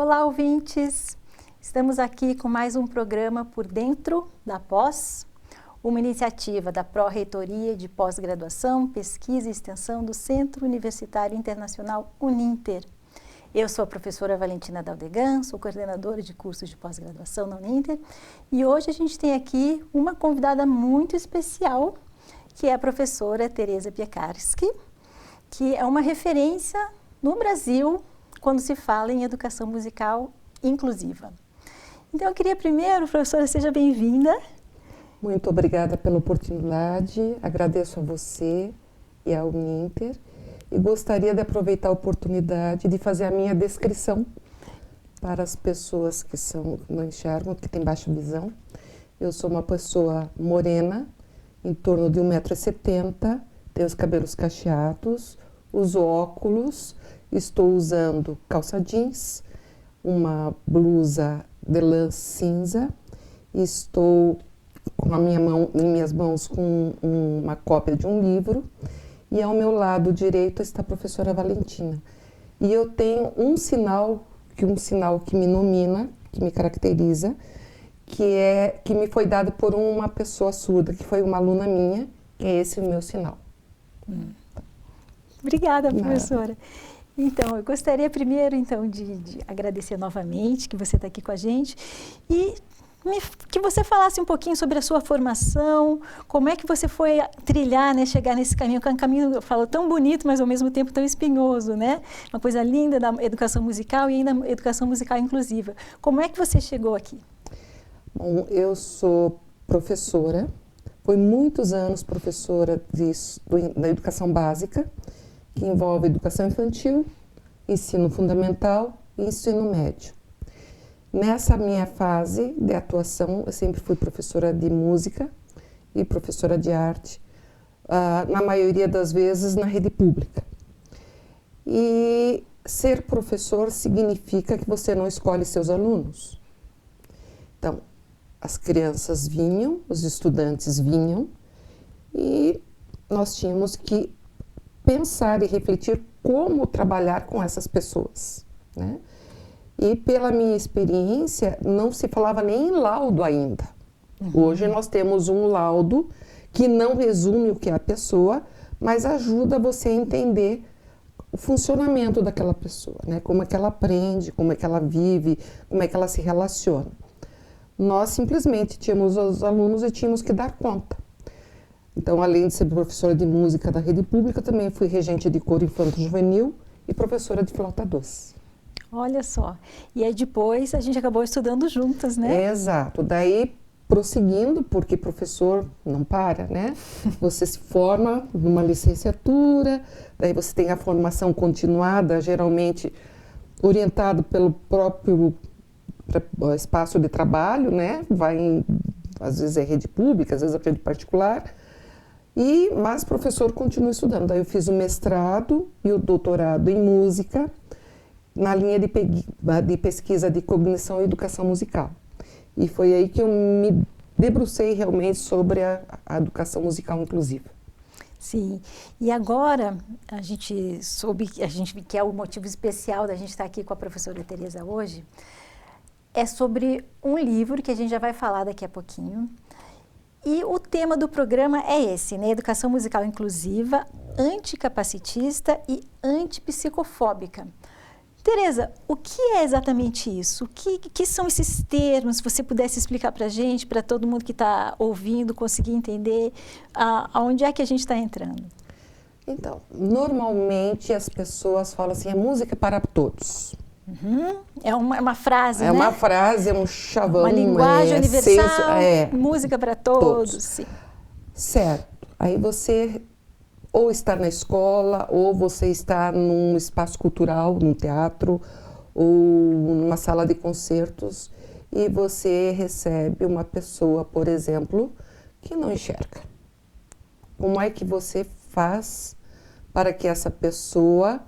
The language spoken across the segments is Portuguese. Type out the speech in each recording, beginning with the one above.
Olá, ouvintes! Estamos aqui com mais um programa Por Dentro da Pós, uma iniciativa da Pró-Reitoria de Pós-Graduação, Pesquisa e Extensão do Centro Universitário Internacional Uninter. Eu sou a professora Valentina Daldegan, sou coordenadora de cursos de pós-graduação na Uninter e hoje a gente tem aqui uma convidada muito especial, que é a professora Tereza Piekarski, que é uma referência no Brasil quando se fala em educação musical inclusiva. Então eu queria primeiro, professora, seja bem-vinda. Muito obrigada pela oportunidade, agradeço a você e ao Uninter e gostaria de aproveitar a oportunidade de fazer a minha descrição para as pessoas que não enxergam, que têm baixa visão. Eu sou uma pessoa morena, em torno de 1,70 m, tenho os cabelos cacheados, uso óculos, estou usando calça jeans, uma blusa de lã cinza, estou com em minhas mãos com uma cópia de um livro e ao meu lado direito está a professora Valentina. E eu tenho um sinal que me nomina, que me caracteriza, que me foi dado por uma pessoa surda, que foi uma aluna minha, que é esse o meu sinal. Obrigada, professora. Então, eu gostaria primeiro de agradecer novamente que você está aqui com a gente e que você falasse um pouquinho sobre a sua formação, como é que você foi trilhar, né, chegar nesse caminho, que é um caminho, eu falo, tão bonito, mas ao mesmo tempo tão espinhoso, né? Uma coisa linda da educação musical e ainda educação musical inclusiva. Como é que você chegou aqui? Bom, eu sou professora, fui muitos anos professora da educação básica, que envolve educação infantil, ensino fundamental e ensino médio. Nessa minha fase de atuação, eu sempre fui professora de música e professora de arte, na maioria das vezes na rede pública. E ser professor significa que você não escolhe seus alunos. Então, as crianças vinham, os estudantes vinham e nós tínhamos que pensar e refletir como trabalhar com essas pessoas, né? E pela minha experiência, não se falava nem em laudo ainda. Hoje nós temos um laudo que não resume o que é a pessoa, mas ajuda você a entender o funcionamento daquela pessoa, né? Como é que ela aprende, como é que ela vive, como é que ela se relaciona. Nós simplesmente tínhamos os alunos e tínhamos que dar conta. Então, além de ser professora de música da rede pública, também fui regente de coro infanto-juvenil e professora de flauta doce. Olha só. E aí depois a gente acabou estudando juntas, né? Exato. Daí, prosseguindo, porque professor não para, né? Você se forma numa licenciatura, daí você tem a formação continuada, geralmente orientado pelo próprio espaço de trabalho, né? Às vezes é rede pública, às vezes é rede particular. Mas professor continua estudando. Daí eu fiz o mestrado e o doutorado em música na linha de pesquisa de cognição e educação musical. E foi aí que eu me debrucei realmente sobre a educação musical inclusiva. Sim. E agora a gente que é o motivo especial da gente estar aqui com a professora Tereza hoje, é sobre um livro que a gente já vai falar daqui a pouquinho. E o tema do programa é esse, né? Educação musical inclusiva, anticapacitista e antipsicofóbica. Tereza, o que é exatamente isso? O que são esses termos? Se você pudesse explicar para a gente, para todo mundo que está ouvindo, conseguir entender aonde é que a gente está entrando. Então, normalmente as pessoas falam assim, é música para todos. É uma frase, né? É uma frase, é um chavão. Uma linguagem universal, música para todos. Sim. Certo. Aí você ou está na escola, ou você está num espaço cultural, num teatro, ou numa sala de concertos, e você recebe uma pessoa, por exemplo, que não enxerga. Como é que você faz para que essa pessoa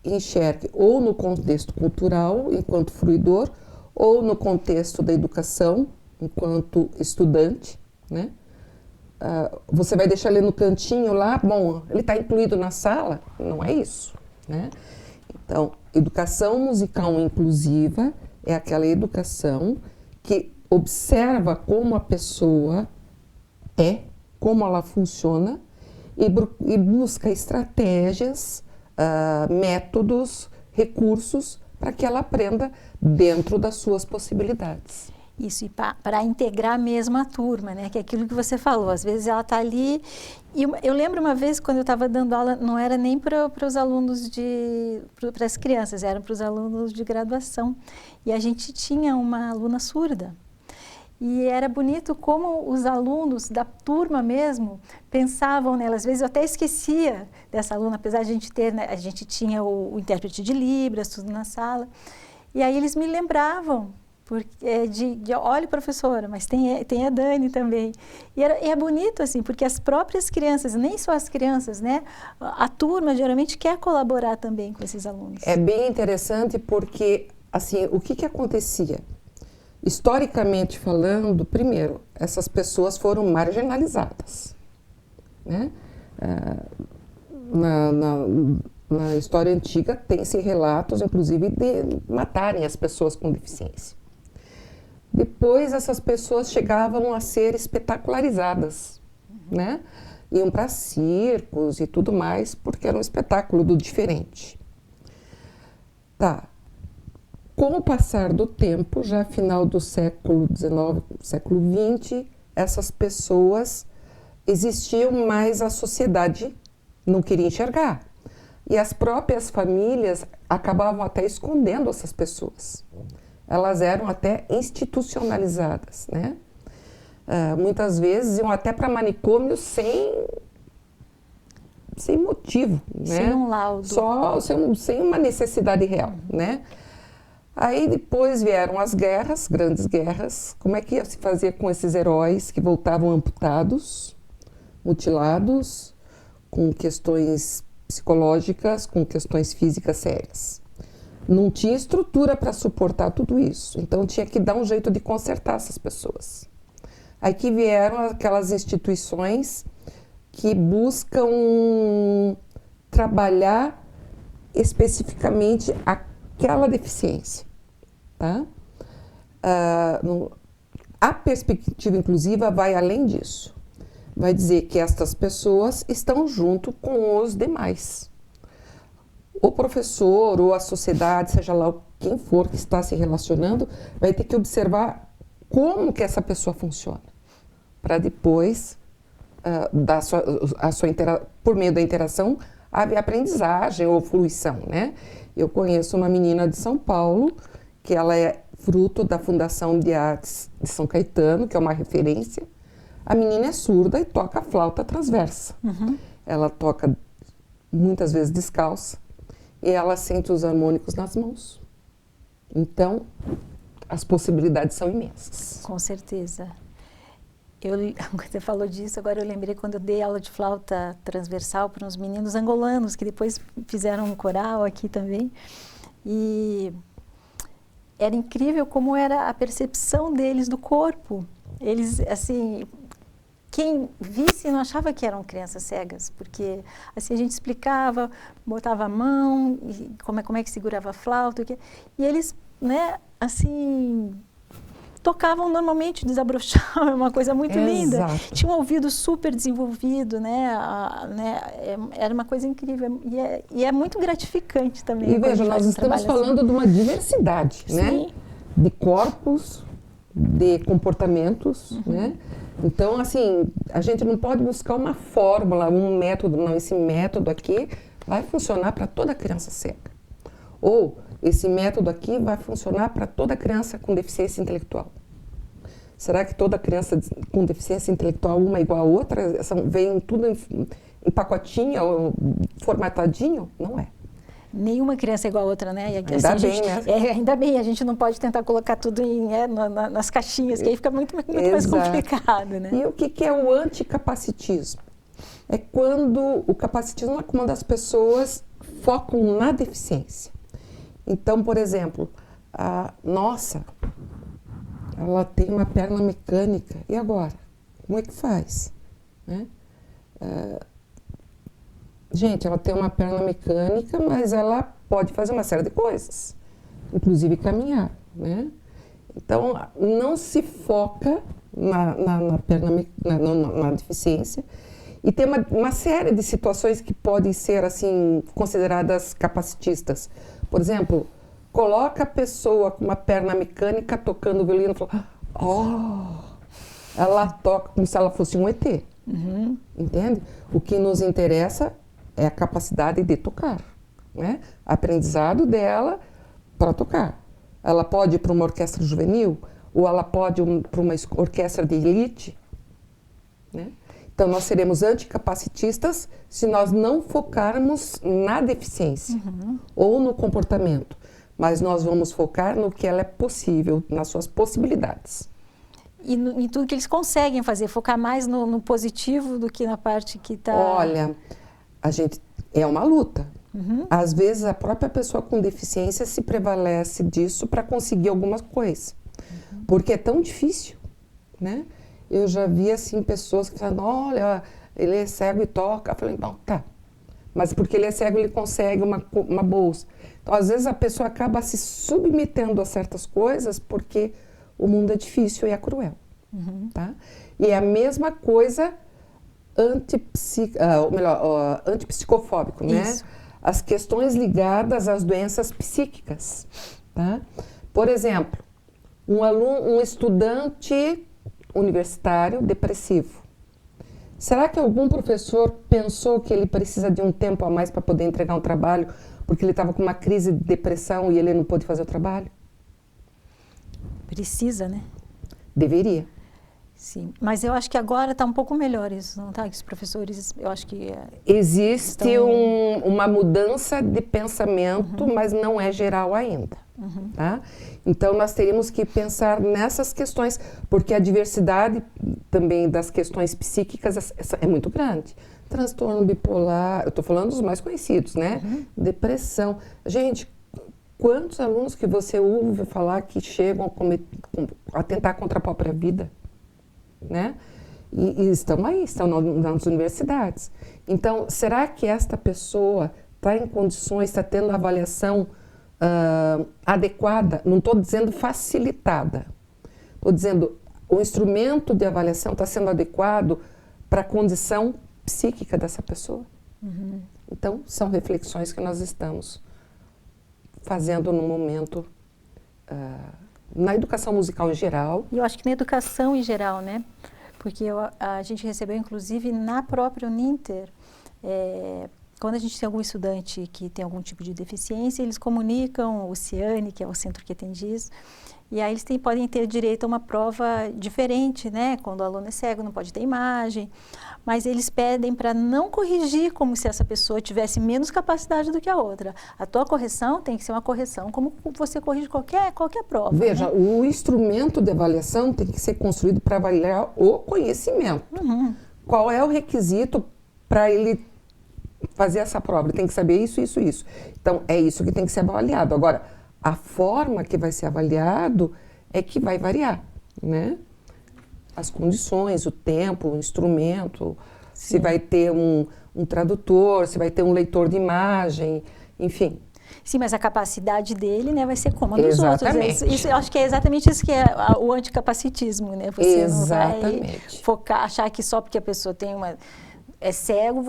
enxergue ou no contexto cultural, enquanto fruidor, ou no contexto da educação, enquanto estudante, né? Você vai deixar ele no cantinho lá, bom, ele está incluído na sala? Não é isso, né? Então, educação musical inclusiva é aquela educação que observa como a pessoa é, como ela funciona e busca estratégias, métodos, recursos para que ela aprenda dentro das suas possibilidades. Isso, e para integrar mesmo a turma, né? Que é aquilo que você falou, às vezes ela está ali. E eu lembro uma vez, quando eu estava dando aula, não era nem para os alunos para as crianças, era para os alunos de graduação. E a gente tinha uma aluna surda. E era bonito como os alunos da turma mesmo pensavam nela. Às vezes eu até esquecia dessa aluna, apesar de a gente ter, né, a gente tinha o intérprete de Libras, tudo na sala. E aí eles me lembravam, olha, professora, mas tem a Dani também. E é bonito, assim, porque as próprias crianças, nem só as crianças, né? A turma geralmente quer colaborar também com esses alunos. É bem interessante porque, assim, o que acontecia? Historicamente falando, primeiro, essas pessoas foram marginalizadas, né? Na história antiga tem-se relatos, inclusive, de matarem as pessoas com deficiência. Depois essas pessoas chegavam a ser espetacularizadas, né? Iam para circos e tudo mais, porque era um espetáculo do diferente. Tá. Com o passar do tempo, já final do século XIX, século XX, essas pessoas existiam, mas a sociedade não queria enxergar. E as próprias famílias acabavam até escondendo essas pessoas. Elas eram até institucionalizadas, né? Muitas vezes iam até para manicômios sem motivo, né? Sem um laudo. Sem uma necessidade real, né? Aí depois vieram as guerras, grandes guerras. Como é que ia se fazer com esses heróis que voltavam amputados, mutilados, com questões psicológicas, com questões físicas sérias? Não tinha estrutura para suportar tudo isso, então tinha que dar um jeito de consertar essas pessoas. Aí que vieram aquelas instituições que buscam trabalhar especificamente aquela deficiência, tá? A perspectiva inclusiva vai além disso. Vai dizer que estas pessoas estão junto com os demais. O professor ou a sociedade, seja lá quem for que está se relacionando, vai ter que observar como que essa pessoa funciona, para depois, por meio da interação, haver aprendizagem ou fruição, né? Eu conheço uma menina de São Paulo, que ela é fruto da Fundação de Artes de São Caetano, que é uma referência. A menina é surda e toca flauta transversa. Uhum. Ela toca muitas vezes descalça e ela sente os harmônicos nas mãos. Então, as possibilidades são imensas. Com certeza. Você falou disso, agora eu lembrei quando eu dei aula de flauta transversal para uns meninos angolanos, que depois fizeram um coral aqui também. E era incrível como era a percepção deles do corpo. Eles, assim, quem visse não achava que eram crianças cegas, porque assim a gente explicava, botava a mão, e como é que segurava a flauta, e eles, né, assim, tocavam normalmente, desabrochavam, é uma coisa muito linda. Tinha um ouvido super desenvolvido, né? Era uma coisa incrível e é muito gratificante também. E veja, nós estamos falando de uma diversidade, né? De corpos, de comportamentos, né? Então, assim, a gente não pode buscar uma fórmula, um método, não, esse método aqui vai funcionar para toda criança cega. Ou esse método aqui vai funcionar para toda criança com deficiência intelectual. Será que toda criança com deficiência intelectual, uma é igual a outra, vem tudo em pacotinho, ou formatadinho? Não é. Nenhuma criança é igual a outra, né? Ainda bem, né? Ainda bem, a gente não pode tentar colocar tudo nas caixinhas, que aí fica muito mais complicado, né? E o que é o anticapacitismo? É quando o capacitismo é quando as pessoas focam na deficiência. Então, por exemplo, nossa, ela tem uma perna mecânica, e agora? Como é que faz? Né? Gente, ela tem uma perna mecânica, mas ela pode fazer uma série de coisas, inclusive caminhar, né? Então, não se foca na deficiência. E tem uma série de situações que podem ser, assim, consideradas capacitistas. Por exemplo, coloca a pessoa com uma perna mecânica tocando violino e fala, ela toca como se ela fosse um ET. Entende? O que nos interessa é a capacidade de tocar, né? Aprendizado dela para tocar. Ela pode ir para uma orquestra juvenil ou ela pode ir para uma orquestra de elite, né? Então, nós seremos anticapacitistas se nós não focarmos na deficiência ou no comportamento, mas nós vamos focar no que ela é possível, nas suas possibilidades. E em tudo que eles conseguem fazer, focar mais no positivo do que na parte que está... Olha, é uma luta. Às vezes, a própria pessoa com deficiência se prevalece disso para conseguir alguma coisa, porque é tão difícil, né? Eu já vi, assim, pessoas que falam, olha, ele é cego e toca. Eu falei, não, tá. Mas porque ele é cego, ele consegue uma bolsa. Então, às vezes, a pessoa acaba se submetendo a certas coisas porque o mundo é difícil e é cruel. Tá? E é a mesma coisa antipsicofóbico, né? Isso. As questões ligadas às doenças psíquicas. Tá? Por exemplo, um estudante universitário depressivo. Será que algum professor pensou que ele precisa de um tempo a mais para poder entregar um trabalho porque ele estava com uma crise de depressão e ele não pôde fazer o trabalho? Precisa, né? Deveria. Sim, mas eu acho que agora está um pouco melhor isso, não está? Os professores, eu acho que... Existe uma mudança de pensamento, mas não é geral ainda. Tá? Então, nós teríamos que pensar nessas questões, porque a diversidade também das questões psíquicas é muito grande. Transtorno bipolar, eu estou falando dos mais conhecidos, né? Depressão. Gente, quantos alunos que você ouve falar que chegam a tentar contra a própria vida? Né? E estão aí, estão nas universidades. Então, será que esta pessoa está em condições, está tendo avaliação adequada? Não estou dizendo facilitada. Estou dizendo o instrumento de avaliação está sendo adequado para a condição psíquica dessa pessoa. Então, são reflexões que nós estamos fazendo no momento na educação musical em geral. E eu acho que na educação em geral, né? Porque a gente recebeu, inclusive, na própria Uninter, quando a gente tem algum estudante que tem algum tipo de deficiência, eles comunicam o CIANE, que é o Centro que atende isso, e aí eles podem ter direito a uma prova diferente, né? Quando o aluno é cego, não pode ter imagem, mas eles pedem para não corrigir como se essa pessoa tivesse menos capacidade do que a outra. A tua correção tem que ser uma correção como você corrige qualquer prova. Veja, né? O instrumento de avaliação tem que ser construído para avaliar o conhecimento. Qual é o requisito para ele fazer essa prova? Ele tem que saber isso, isso, isso. Então, é isso que tem que ser avaliado. Agora, a forma que vai ser avaliado é que vai variar, né? As condições, o tempo, o instrumento, Sim. se vai ter um tradutor, se vai ter um leitor de imagem, enfim. Sim, mas a capacidade dele, né, vai ser como a dos Exatamente. outros. Eu acho que é exatamente isso que é o anticapacitismo, né? Você Exatamente. não vai focar, achar que só porque a pessoa é cego,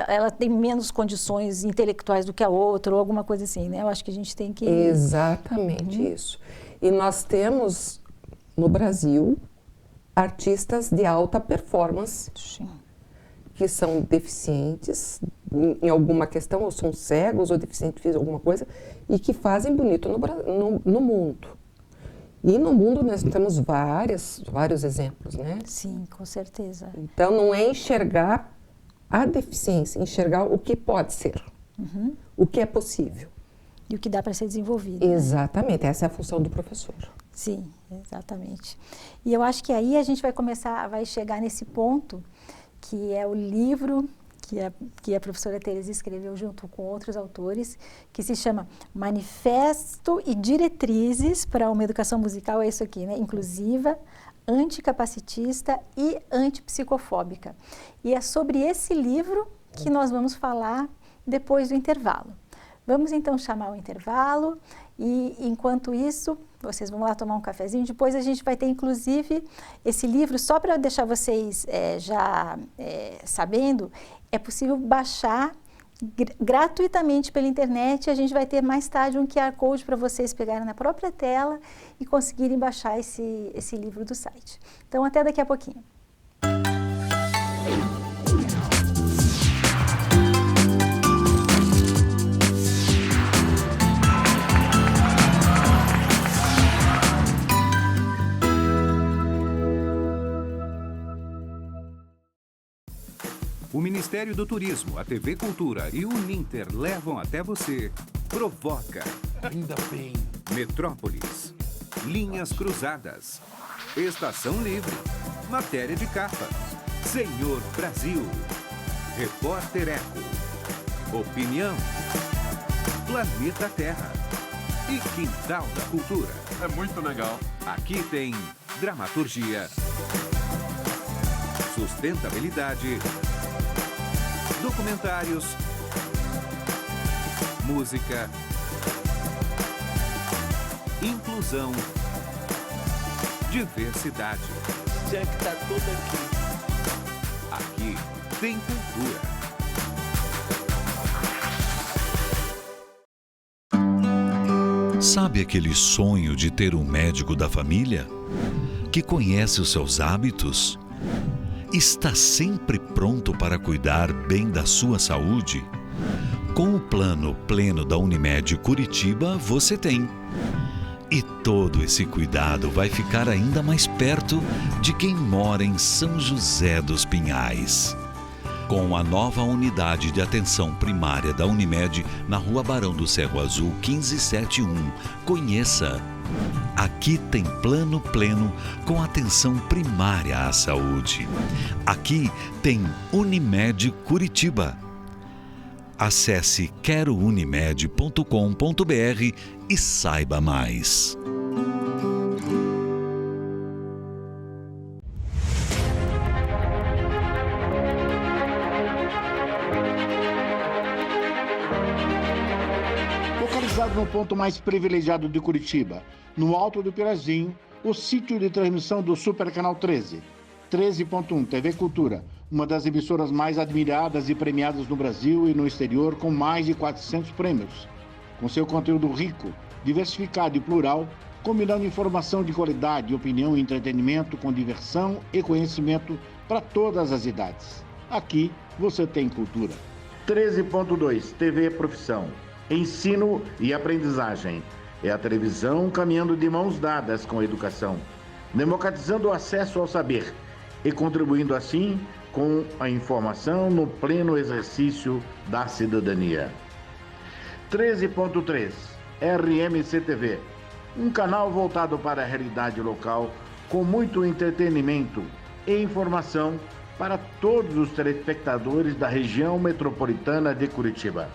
ela tem menos condições intelectuais do que a outra, ou alguma coisa assim, né? Eu acho que a gente tem que... Exatamente isso. E nós temos, no Brasil, artistas de alta performance, Sim. que são deficientes em alguma questão, ou são cegos, ou deficientes em alguma coisa, e que fazem bonito no mundo. E no mundo nós temos vários exemplos, né? Sim, com certeza. Então, não é enxergar a deficiência, enxergar o que pode ser, o que é possível. E o que dá para ser desenvolvido. Exatamente, essa é a função do professor. Sim, exatamente. E eu acho que aí a gente vai chegar nesse ponto, que é o livro que a professora Tereza escreveu junto com outros autores, que se chama Manifesto e Diretrizes para uma Educação Musical, é isso aqui, né? Inclusiva, anticapacitista e antipsicofóbica. E é sobre esse livro que nós vamos falar depois do intervalo. Vamos então chamar o intervalo e, enquanto isso, vocês vão lá tomar um cafezinho. Depois a gente vai ter, inclusive, esse livro, só para deixar vocês sabendo, é possível baixar gratuitamente pela internet. A gente vai ter mais tarde um QR Code para vocês pegarem na própria tela e conseguirem baixar esse livro do site. Então, até daqui a pouquinho. O Ministério do Turismo, a TV Cultura e o Uninter levam até você Provoca, Ainda bem. Metrópolis, Linhas Cruzadas, Estação Livre, Matéria de Capa, Senhor Brasil, Repórter Eco, Opinião, Planeta Terra e Quintal da Cultura. É muito legal. Aqui tem dramaturgia, sustentabilidade, documentários, música, inclusão, diversidade. Já que tá tudo aqui. Aqui tem cultura. Sabe aquele sonho de ter um médico da família? Que conhece os seus hábitos? Está sempre pronto para cuidar bem da sua saúde? Com o Plano Pleno da Unimed Curitiba, você tem. E todo esse cuidado vai ficar ainda mais perto de quem mora em São José dos Pinhais. Com a nova unidade de atenção primária da Unimed na Rua Barão do Cerro Azul 1571, conheça. Aqui tem Plano Pleno com atenção primária à saúde. Aqui tem Unimed Curitiba. Acesse querounimed.com.br e saiba mais. Localizado no ponto mais privilegiado de Curitiba, no Alto do Pirazinho, o sítio de transmissão do Super Canal 13. 13.1 TV Cultura, uma das emissoras mais admiradas e premiadas no Brasil e no exterior, com mais de 400 prêmios. Com seu conteúdo rico, diversificado e plural, combinando informação de qualidade, opinião e entretenimento com diversão e conhecimento para todas as idades. Aqui você tem cultura. 13.2 TV Profissão. Ensino e aprendizagem. É a televisão caminhando de mãos dadas com a educação, democratizando o acesso ao saber e contribuindo assim com a informação no pleno exercício da cidadania. 13.3 RMC-TV, um canal voltado para a realidade local com muito entretenimento e informação para todos os telespectadores da região metropolitana de Curitiba.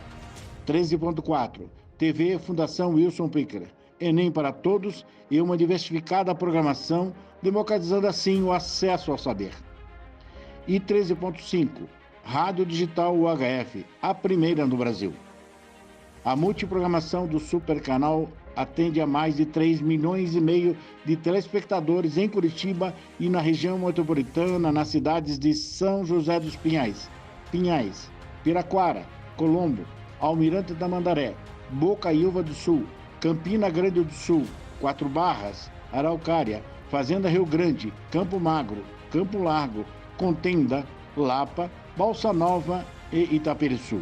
13.4 TV Fundação Wilson Picker, Enem para todos e uma diversificada programação, democratizando assim o acesso ao saber. E 13.5 Rádio Digital UHF, a primeira no Brasil. A multiprogramação do Super Canal atende a mais de 3,5 milhões de telespectadores em Curitiba e na região metropolitana, nas cidades de São José dos Pinhais, Piraquara, Colombo, Almirante da Mandaré, Bocaiúva do Sul, Campina Grande do Sul, Quatro Barras, Araucária, Fazenda Rio Grande, Campo Magro, Campo Largo, Contenda, Lapa, Balsa Nova e Itaperiçu.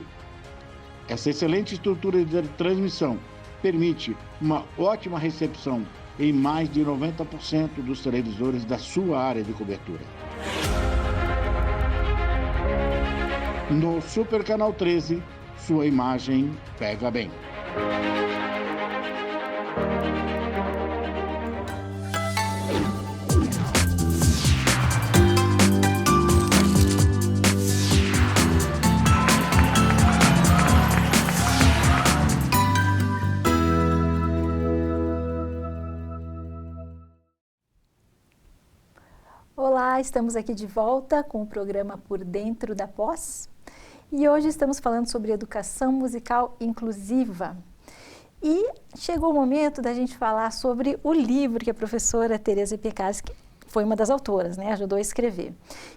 Essa excelente estrutura de transmissão permite uma ótima recepção em mais de 90% dos televisores da sua área de cobertura. No Super Canal 13, sua imagem pega bem. Olá, estamos aqui de volta com o programa Por Dentro da Pós. E hoje estamos falando sobre educação musical inclusiva. E chegou o momento da gente falar sobre o livro que a professora Tereza Pecas, que foi uma das autoras, né, ajudou a escrever,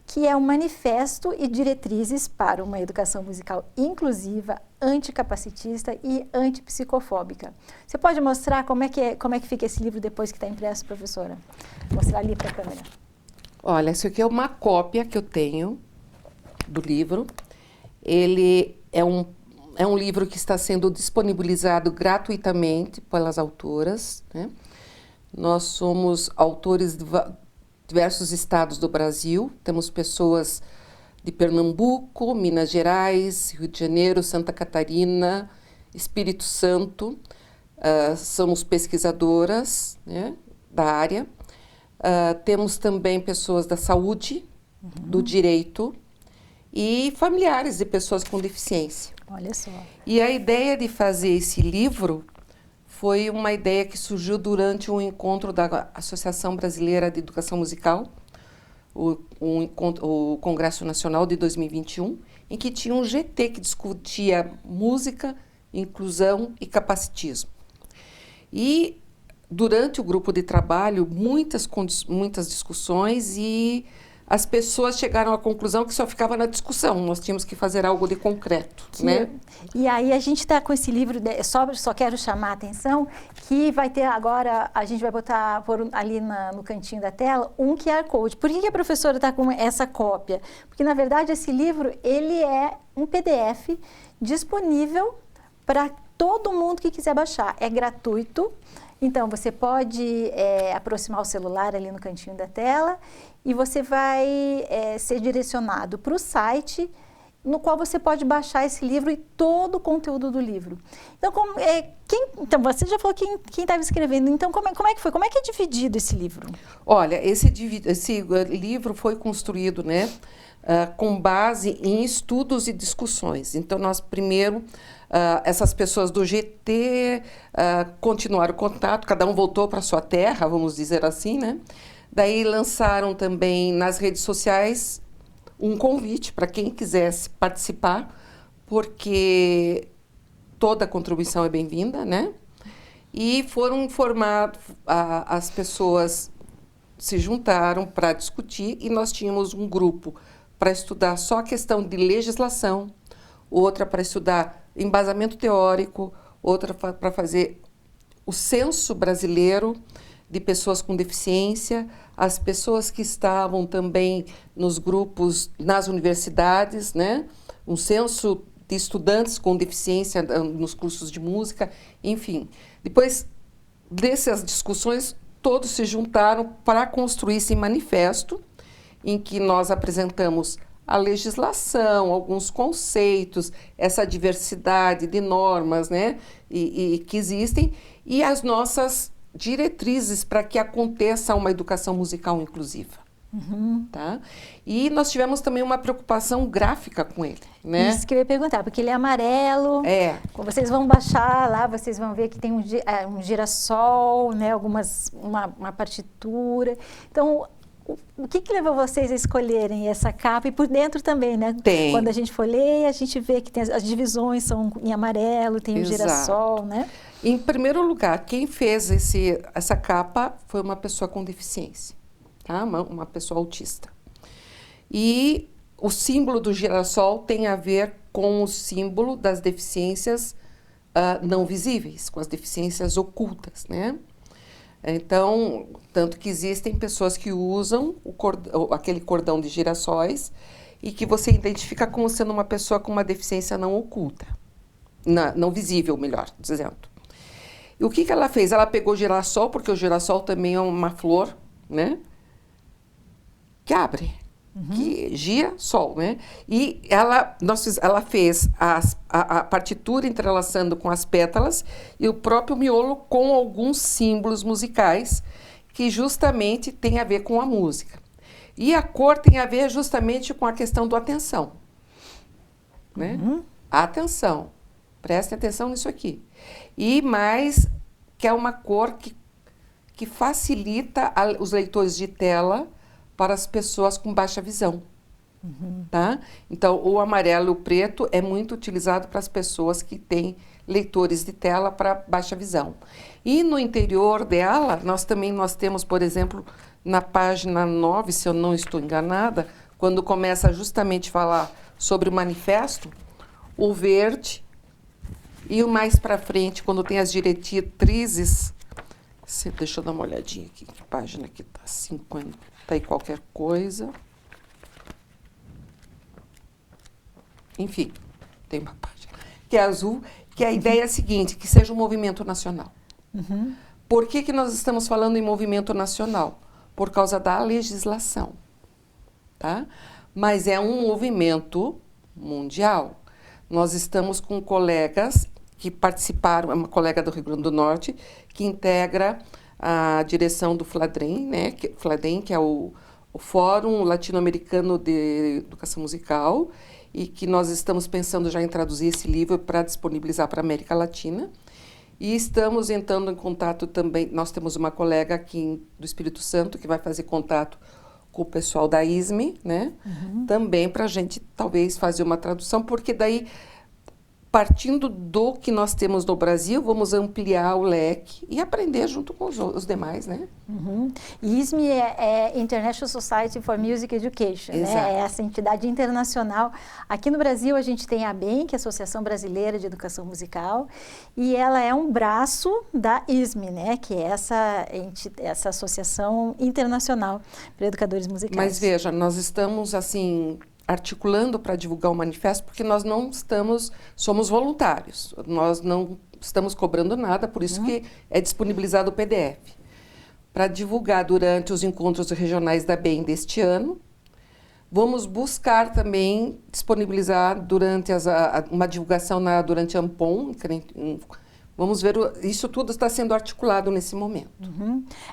que é um manifesto e diretrizes para uma educação musical inclusiva, anticapacitista e antipsicofóbica. Você pode mostrar como é que fica esse livro depois que está impresso, professora? Vou mostrar ali para a câmera. Olha, isso aqui é uma cópia que eu tenho do livro. Ele é um livro que está sendo disponibilizado gratuitamente pelas autoras, né? Nós somos autores de diversos estados do Brasil, temos pessoas de Pernambuco, Minas Gerais, Rio de Janeiro, Santa Catarina, Espírito Santo, somos pesquisadoras, né, da área, temos também pessoas da saúde, do direito e familiares de pessoas com deficiência. Olha só. E a ideia de fazer esse livro foi uma ideia que surgiu durante um encontro da Associação Brasileira de Educação Musical, o Congresso Nacional de 2021, em que tinha um GT que discutia música, inclusão e capacitismo. E durante o grupo de trabalho, muitas discussões, e as pessoas chegaram à conclusão que só ficava na discussão, nós tínhamos que fazer algo de concreto, né? E aí a gente está com esse livro, só quero chamar a atenção, que vai ter agora, a gente vai botar ali no cantinho da tela, um QR Code. Por que a professora está com essa cópia? Porque, na verdade, esse livro, ele é um PDF disponível para todo mundo que quiser baixar. É gratuito. Então, você pode aproximar o celular ali no cantinho da tela e você vai ser direcionado para o site no qual você pode baixar esse livro e todo o conteúdo do livro. Então, então você já falou quem estava escrevendo. Então, como é que foi? Como é que é dividido esse livro? Olha, esse livro foi construído, né, com base em estudos e discussões. Então, nós primeiro... essas pessoas do GT continuaram o contato, cada um voltou para sua terra, vamos dizer assim, né? Daí lançaram também nas redes sociais um convite para quem quisesse participar, porque toda contribuição é bem-vinda, né? E foram informados, as pessoas se juntaram para discutir, e nós tínhamos um grupo para estudar só a questão de legislação, outra para estudar embasamento teórico, outra para fazer o censo brasileiro de pessoas com deficiência, as pessoas que estavam também nos grupos nas universidades, né? Um censo de estudantes com deficiência nos cursos de música, enfim. Depois dessas discussões, todos se juntaram para construir esse manifesto, em que nós apresentamos a legislação, alguns conceitos, essa diversidade de normas, né, e que existem, e as nossas diretrizes para que aconteça uma educação musical inclusiva. Tá? E nós tivemos também uma preocupação gráfica com ele, né? Isso que eu ia perguntar, porque ele é amarelo. Vocês vão baixar lá, vocês vão ver que tem um girassol, né, uma partitura. Então, o que levou vocês a escolherem essa capa? E por dentro também, né? Tem. Quando a gente folheia, a gente vê que as divisões são em amarelo, tem um girassol, né? Em primeiro lugar, quem fez essa capa foi uma pessoa com deficiência, tá? Uma pessoa autista. E o símbolo do girassol tem a ver com o símbolo das deficiências não visíveis, com as deficiências ocultas, né? Então, tanto que existem pessoas que usam aquele cordão de girassóis e que você identifica como sendo uma pessoa com uma deficiência não oculta, não visível, melhor dizendo. E o que ela fez? Ela pegou o girassol, porque o girassol também é uma flor, né? Que abre, que gira sol, né? E ela fez a partitura entrelaçando com as pétalas e o próprio miolo com alguns símbolos musicais que justamente tem a ver com a música. E a cor tem a ver justamente com a questão do atenção, né? Atenção, prestem atenção nisso aqui. E mais que é uma cor que facilita os leitores de tela para as pessoas com baixa visão, Tá? Então, o amarelo e o preto é muito utilizado para as pessoas que têm leitores de tela para baixa visão. E no interior dela, nós temos, por exemplo, na página 9, se eu não estou enganada, quando começa justamente a falar sobre o manifesto, o verde, e o mais para frente, quando tem as diretrizes, deixa eu dar uma olhadinha aqui, que página que está, 50 e qualquer coisa. Enfim, tem uma página que é azul, que a ideia é a seguinte, que seja um movimento nacional. Por que nós estamos falando em movimento nacional? Por causa da legislação, tá? Mas é um movimento mundial. Nós estamos com colegas que participaram, uma colega do Rio Grande do Norte, que integra a direção do FLADREM, né? FLADREM, que é o Fórum Latino-Americano de Educação Musical, e que nós estamos pensando já em traduzir esse livro para disponibilizar para a América Latina. E estamos entrando em contato também, nós temos uma colega aqui do Espírito Santo que vai fazer contato com o pessoal da ISME, né? Também para a gente talvez fazer uma tradução, porque daí, partindo do que nós temos no Brasil, vamos ampliar o leque e aprender junto com os demais, né? ISME é International Society for Music Education, né? É essa entidade internacional. Aqui no Brasil a gente tem a ABEM, que é a Associação Brasileira de Educação Musical, e ela é um braço da ISME, né? Que é essa associação internacional para educadores musicais. Mas veja, nós estamos assim articulando para divulgar o manifesto, porque nós não somos voluntários, nós não estamos cobrando nada, por isso que é disponibilizado o PDF. Para divulgar durante os encontros regionais da BEM deste ano, vamos buscar também disponibilizar durante uma divulgação durante a Ampom. Vamos ver, isso tudo está sendo articulado nesse momento.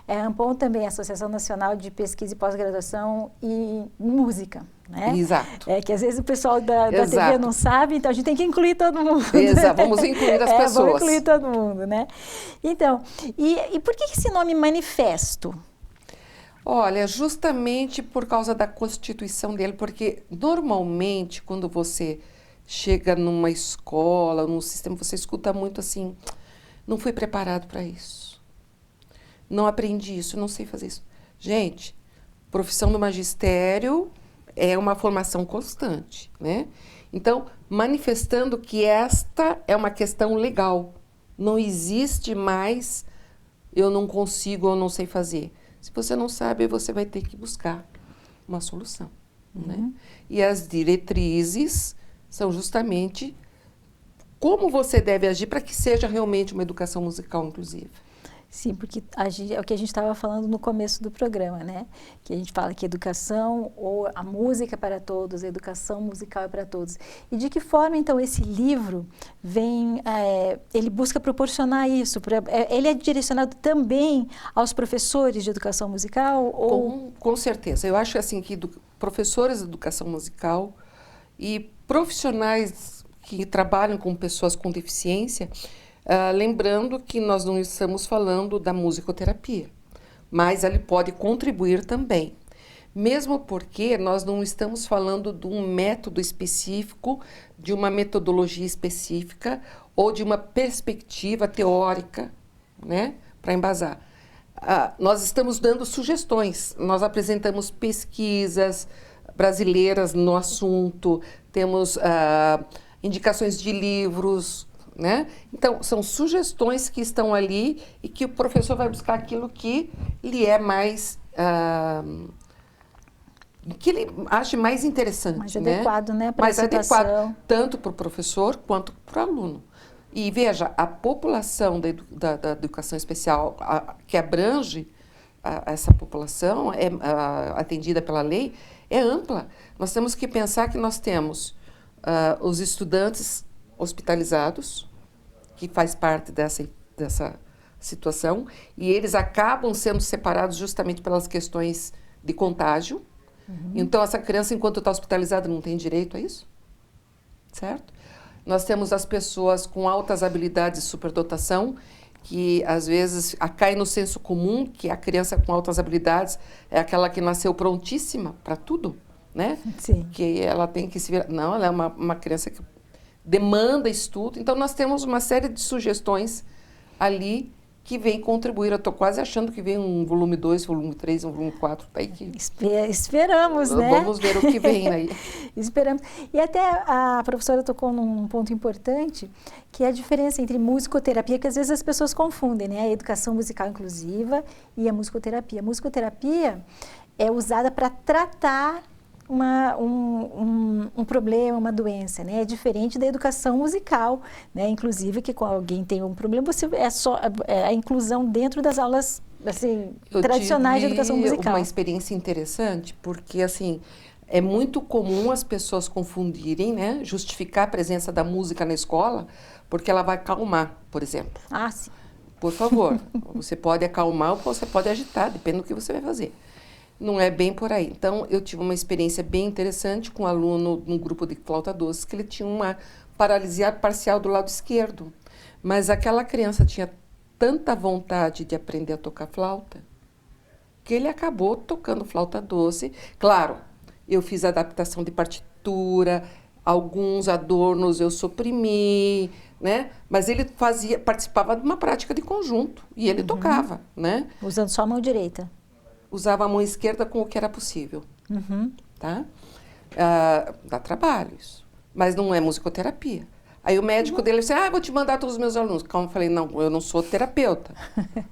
A Ampom também é a Associação Nacional de Pesquisa e Pós-Graduação em Música, né? Exato. É que às vezes o pessoal da TV não sabe, então a gente tem que incluir todo mundo. Exato, vamos incluir as pessoas. Vamos incluir todo mundo, né? Então, e por que esse nome manifesto? Olha, justamente por causa da constituição dele, porque normalmente quando você chega numa escola, num sistema, você escuta muito assim, não fui preparado para isso, não aprendi isso, não sei fazer isso. Gente, profissão do magistério é uma formação constante, né? Então, manifestando que esta é uma questão legal, não existe mais eu não consigo ou não sei fazer. Se você não sabe, você vai ter que buscar uma solução, né? E as diretrizes são justamente como você deve agir para que seja realmente uma educação musical inclusiva. Sim, porque é o que a gente estava falando no começo do programa, né? Que a gente fala que educação, ou a música é para todos, a educação musical é para todos. E de que forma, então, esse livro ele busca proporcionar isso? Ele é direcionado também aos professores de educação musical? Com certeza. Eu acho assim que professores de educação musical e profissionais que trabalham com pessoas com deficiência, lembrando que nós não estamos falando da musicoterapia, mas ele pode contribuir também. Mesmo porque nós não estamos falando de um método específico, de uma metodologia específica ou de uma perspectiva teórica, né, para embasar. Nós estamos dando sugestões, nós apresentamos pesquisas brasileiras no assunto, temos indicações de livros, né? Então, são sugestões que estão ali e que o professor vai buscar aquilo que lhe é mais... que ele ache mais interessante. Mais adequado, né? Mais adequado, tanto para o professor quanto para o aluno. E veja, a população da educação especial que abrange essa população, atendida pela lei, é ampla. Nós temos que pensar que nós temos os estudantes hospitalizados, que faz parte dessa situação, e eles acabam sendo separados justamente pelas questões de contágio. Então, essa criança, enquanto está hospitalizada, não tem direito a isso, certo? Nós temos as pessoas com altas habilidades de superdotação, que às vezes cai no senso comum que a criança com altas habilidades é aquela que nasceu prontíssima para tudo, né? Sim. Que ela tem que se virar. Não, ela é uma criança que demanda estudo. Então, nós temos uma série de sugestões ali que vem contribuir. Eu estou quase achando que vem um volume 2, volume 3, um volume 4. Tá aí que... Esperamos, né? Vamos ver o que vem aí. Esperamos. E até a professora tocou num ponto importante, que é a diferença entre musicoterapia, que às vezes as pessoas confundem, né? A educação musical inclusiva e a musicoterapia. A musicoterapia é usada para tratar um problema, uma doença, né? É diferente da educação musical, né? Inclusive que quando alguém tem um problema, é só a inclusão dentro das aulas assim, tradicionais de educação musical. Uma experiência interessante, porque assim, é muito comum as pessoas confundirem, né? Justificar a presença da música na escola, porque ela vai acalmar, por exemplo. Ah, sim. Por favor, você pode acalmar ou você pode agitar, depende do que você vai fazer. Não é bem por aí. Então, eu tive uma experiência bem interessante com um aluno num grupo de flauta doce, que ele tinha uma paralisia parcial do lado esquerdo. Mas aquela criança tinha tanta vontade de aprender a tocar flauta, que ele acabou tocando flauta doce. Claro, eu fiz adaptação de partitura, alguns adornos eu suprimi, né? Mas ele participava de uma prática de conjunto, e ele tocava, né? Usando só a mão direita. Usava a mão esquerda com o que era possível, tá? Dá trabalho isso, mas não é musicoterapia. Aí o médico dele disse, vou te mandar todos os meus alunos. Calma, eu falei, não, eu não sou terapeuta,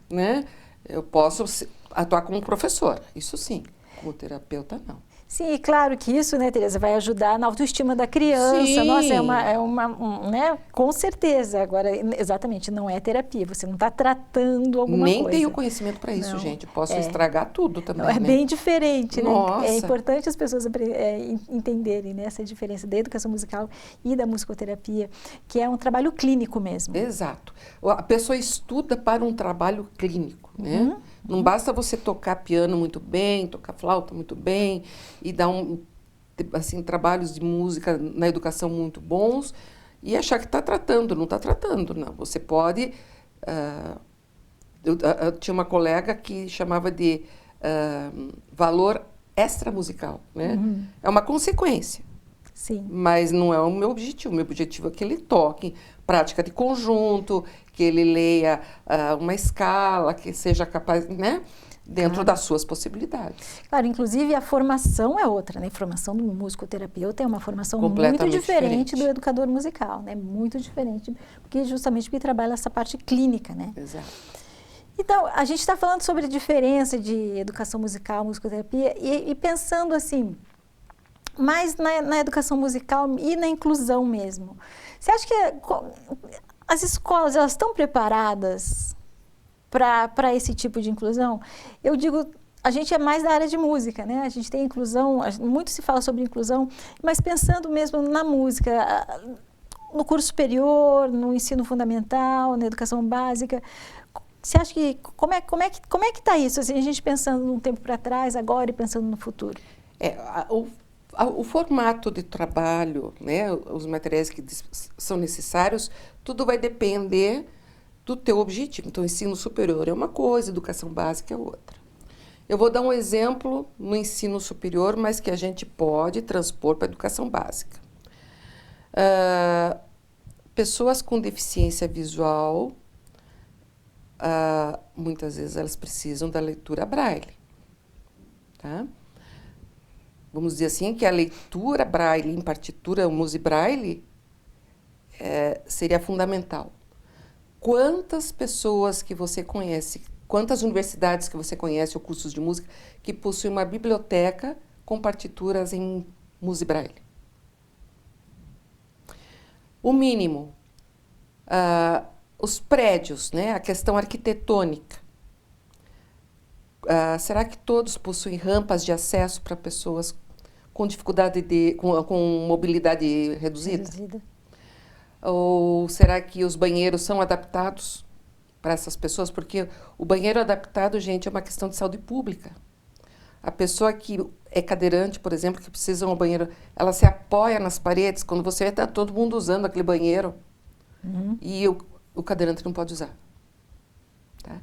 né? Eu posso atuar como professora, isso sim, como terapeuta não. Sim, e claro que isso, né, Tereza, vai ajudar na autoestima da criança. Sim. Nossa, né, com certeza. Agora, exatamente, não é terapia, você não está tratando alguma coisa. Nem tenho conhecimento para isso, gente. Posso estragar tudo também, É né? bem diferente, né? Nossa. É importante as pessoas entenderem, né, essa diferença da educação musical e da musicoterapia, que é um trabalho clínico mesmo. Exato. A pessoa estuda para um trabalho clínico, né? Não basta você tocar piano muito bem, tocar flauta muito bem e dar assim, trabalhos de música na educação muito bons e achar que está tratando. Não está tratando, não. Você pode... eu tinha uma colega que chamava de valor extramusical, né? É uma consequência. Sim. Mas não é o meu objetivo. O meu objetivo é que ele toque prática de conjunto, que ele leia uma escala, que seja capaz, né? Dentro das suas possibilidades. Claro, inclusive a formação é outra, né? A formação do musicoterapeuta é uma formação muito diferente do educador musical, né? Muito diferente, porque trabalha essa parte clínica, né? Exato. Então, a gente está falando sobre a diferença de educação musical, musicoterapia, e pensando assim, mais na educação musical e na inclusão mesmo. Você acha que as escolas elas estão preparadas para esse tipo de inclusão? Eu digo, a gente é mais da área de música, né? A gente tem inclusão, muito se fala sobre inclusão, mas pensando mesmo na música, no curso superior, no ensino fundamental, na educação básica, você acha que como é que está isso? Assim, a gente pensando num tempo para trás, agora e pensando no futuro. O formato de trabalho, né, os materiais que são necessários, tudo vai depender do teu objetivo. Então, ensino superior é uma coisa, educação básica é outra. Eu vou dar um exemplo no ensino superior, mas que a gente pode transpor para a educação básica. Pessoas com deficiência visual, muitas vezes elas precisam da leitura braille, tá? Vamos dizer assim, que a leitura braille em partitura musibraille seria fundamental. Quantas pessoas que você conhece, quantas universidades que você conhece ou cursos de música que possuem uma biblioteca com partituras em musibraille? O mínimo. Os prédios, né? A questão arquitetônica. Será que todos possuem rampas de acesso para pessoas com dificuldade com mobilidade reduzida? Ou será que os banheiros são adaptados para essas pessoas? Porque o banheiro adaptado, gente, é uma questão de saúde pública. A pessoa que é cadeirante, por exemplo, que precisa de um banheiro, ela se apoia nas paredes, quando você vê, está todo mundo usando aquele banheiro. E o cadeirante não pode usar. Tá?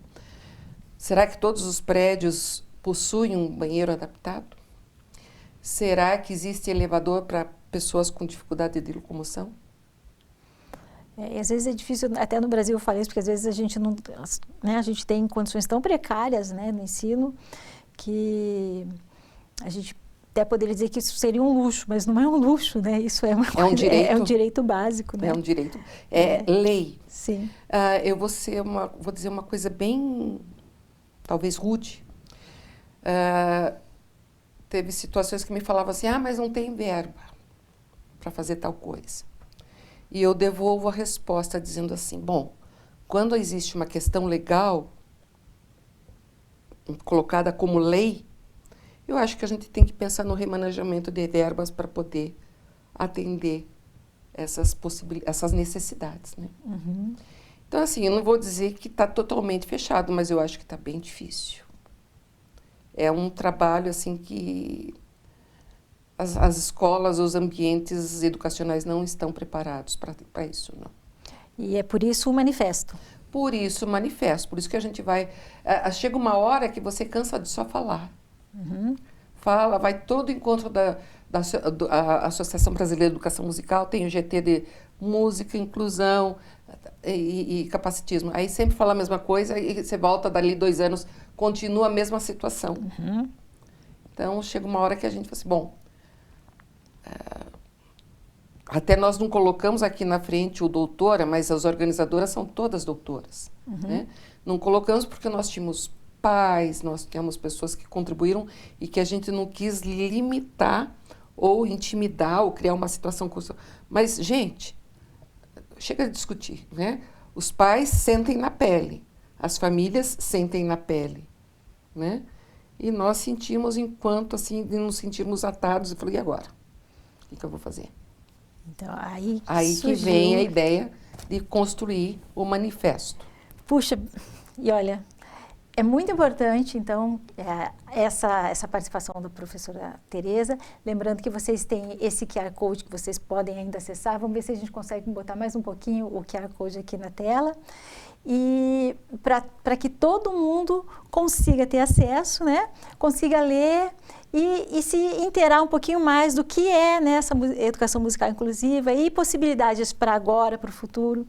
Será que todos os prédios possuem um banheiro adaptado? Será que existe elevador para pessoas com dificuldade de locomoção? E às vezes é difícil, até no Brasil eu falei isso, porque às vezes a gente não, né, a gente tem condições tão precárias, né, no ensino, que a gente até poderia dizer que isso seria um luxo, mas não é um luxo, né? Isso é um direito. É um direito básico, né? É um direito, lei. Sim. Eu vou dizer uma coisa bem, talvez rude. Teve situações que me falavam assim, mas não tem verba para fazer tal coisa. E eu devolvo a resposta dizendo assim, bom, quando existe uma questão legal colocada como lei, eu acho que a gente tem que pensar no remanejamento de verbas para poder atender essas necessidades, né? Uhum. Então, assim, eu não vou dizer que está totalmente fechado, mas eu acho que está bem difícil. É um trabalho, assim, que as escolas, os ambientes educacionais não estão preparados para isso, não. E é por isso o manifesto. Por isso o manifesto, por isso que a gente vai... chega uma hora que você cansa de só falar. Uhum. Fala, vai todo o encontro da Associação Brasileira de Educação Musical, tem o GT de música, inclusão e capacitismo. Aí sempre fala a mesma coisa e você volta dali 2 anos, continua a mesma situação. Uhum. Então, chega uma hora que a gente fala assim, bom, até nós não colocamos aqui na frente o doutora, mas as organizadoras são todas doutoras. Uhum. Né? Não colocamos porque nós tínhamos pais, nós tínhamos pessoas que contribuíram e que a gente não quis limitar ou intimidar ou criar uma situação... Mas, gente, chega de discutir, né? Os pais sentem na pele, as famílias sentem na pele, né? E nós sentimos enquanto, assim, nos sentirmos atados. Eu falei, e agora? O que eu vou fazer? Então, aí que vem a ideia de construir o manifesto. Puxa, e olha, é muito importante, então, essa participação da professora Tereza. Lembrando que vocês têm esse QR Code que vocês podem ainda acessar. Vamos ver se a gente consegue botar mais um pouquinho o QR Code aqui na tela. E para que todo mundo consiga ter acesso, né? Consiga ler e se inteirar um pouquinho mais do que é, né, essa educação musical inclusiva e possibilidades para agora, para o futuro.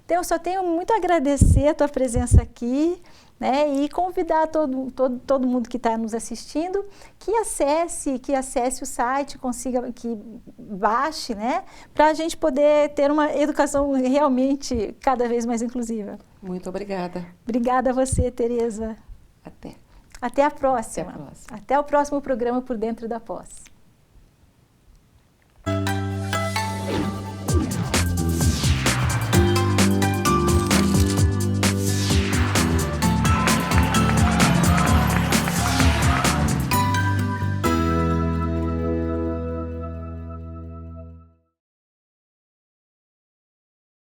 Então, eu só tenho muito a agradecer a tua presença aqui, né, e convidar todo mundo que está nos assistindo que acesse o site, que baixe, né, para a gente poder ter uma educação realmente cada vez mais inclusiva. Muito obrigada. Obrigada a você, Tereza. Até. Até a próxima. Até a próxima. Até o próximo programa Por Dentro da Pós.